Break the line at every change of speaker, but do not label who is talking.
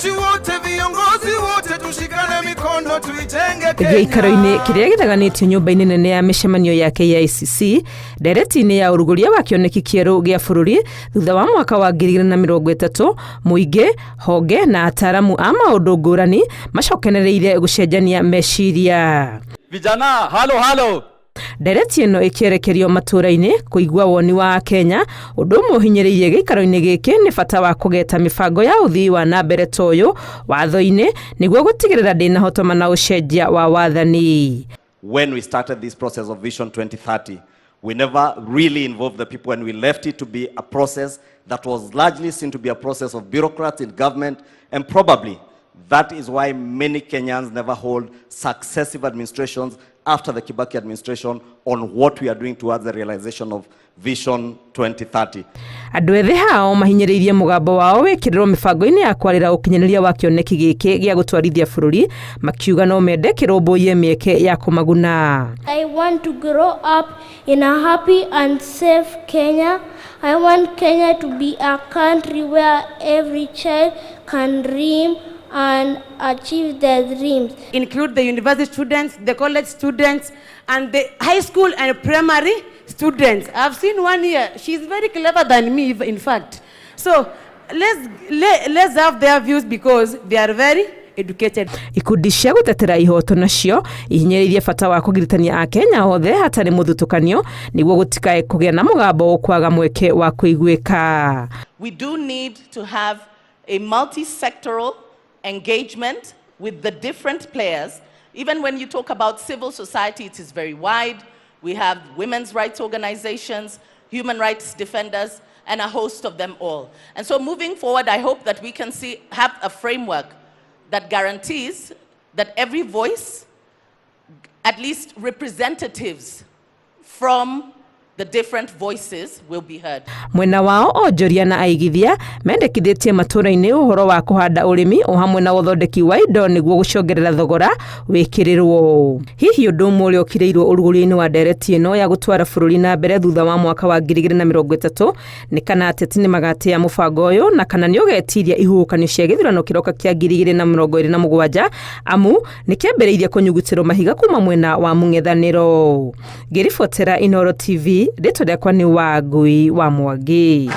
wananchi wote, viongozi wote, tushikane mikono tuitenge Kenya.
Gĩikaro-inĩ kĩrĩa gĩtaganĩtio nyũmba-inĩ nene ya mĩcemanio ya KICC, ndereti-inĩ ya ũrugũria wa Kĩoneki Kĩerũ gĩa bũrũri thutha wa mwaka wa 2030, mũingĩ, honge na ataramu a maũndũ ngũrani macokenereire gũcenjania meciria.
Vijana, halo.
Ndereti ĩno ĩkĩerekerio matũra-inĩ kũigua woni wa Kenya, ũndũ ũmwe ũhinyĩrĩirie gĩikaro-inĩ gĩkĩ nĩ bata wa kũgeta mĩbango ya ũthii wa na mbere toyo watho-inĩ nĩguo gũtigĩrĩra ndĩnahotoma na ũcenjia wa wathani.
When we started this process of Vision 2030, we never really involved the people, and we left it to be a process that was largely seen to be a process of bureaucrats in government, and probably that is why many Kenyans never hold successive administrations after the Kibaki administration on what we are doing towards the realization of Vision 2030.
Andũ ethĩ hao mahinyĩrĩirie mũgambo wao wĩkĩrĩrwo mĩbango-inĩ ya kwarĩra ũkinyanĩria wa kĩoneki gĩkĩ gĩa gũtwarithia bũrũri, makiuga no mende kĩrũmbũiye mĩeke ya kũmaguna.
I want to grow up in a happy and safe Kenya. I want Kenya to be a country where every child can dream and achieve their dreams.
Include the university students, the college students, and the high school and primary students. I've seen one here. She's very clever than me, in fact. So let's have their views because they are very educated.
Ikundi cia gũtetera ihoto nacio ihinyĩrĩirie bata wa kũgiritania a Kenya othe hatarĩ mũthutũkanio nĩguo gũtikae kũgĩa na mũgambo kwaga mweke wa kũiguĩka.
We do need to have a multi-sectoral engagement with the different players. Even when you talk about civil society, it is very wide. We have women's rights organizations, human rights defenders, and a host of them all. And so moving forward, I hope that we can have a framework that guarantees that every voice, at least representatives from the different voices, will be heard.
Mwena wao onjoria na aigithia mendekithĩtie matũra-inĩ ũhoro wa kũhanda ũrĩmi o hamwe na ũthondeki wa indo nĩguo gũcongerera thogora wĩkĩrĩrwo. Hihi ũndũ ũmwe ũrĩa ũkĩrĩirwo ũrugũria-inĩ wa ndereti ĩno ya gũtwara bũrũri na mbere thutha wa mwaka wa 2030 nĩ kana ateti nĩ magatĩa mũbango ũyũ na kana nĩ ũgetiria ihuhũkanio cia gĩthurano kĩroka kĩa 2027 amu nĩ kĩambĩrĩirie kũnyugutĩrwo mahiga kuma mwena wa mũng'ethanĩro. Ngĩribotera Inooro TV, rĩtwa rĩakwa nĩ Wangui wa Mwangi.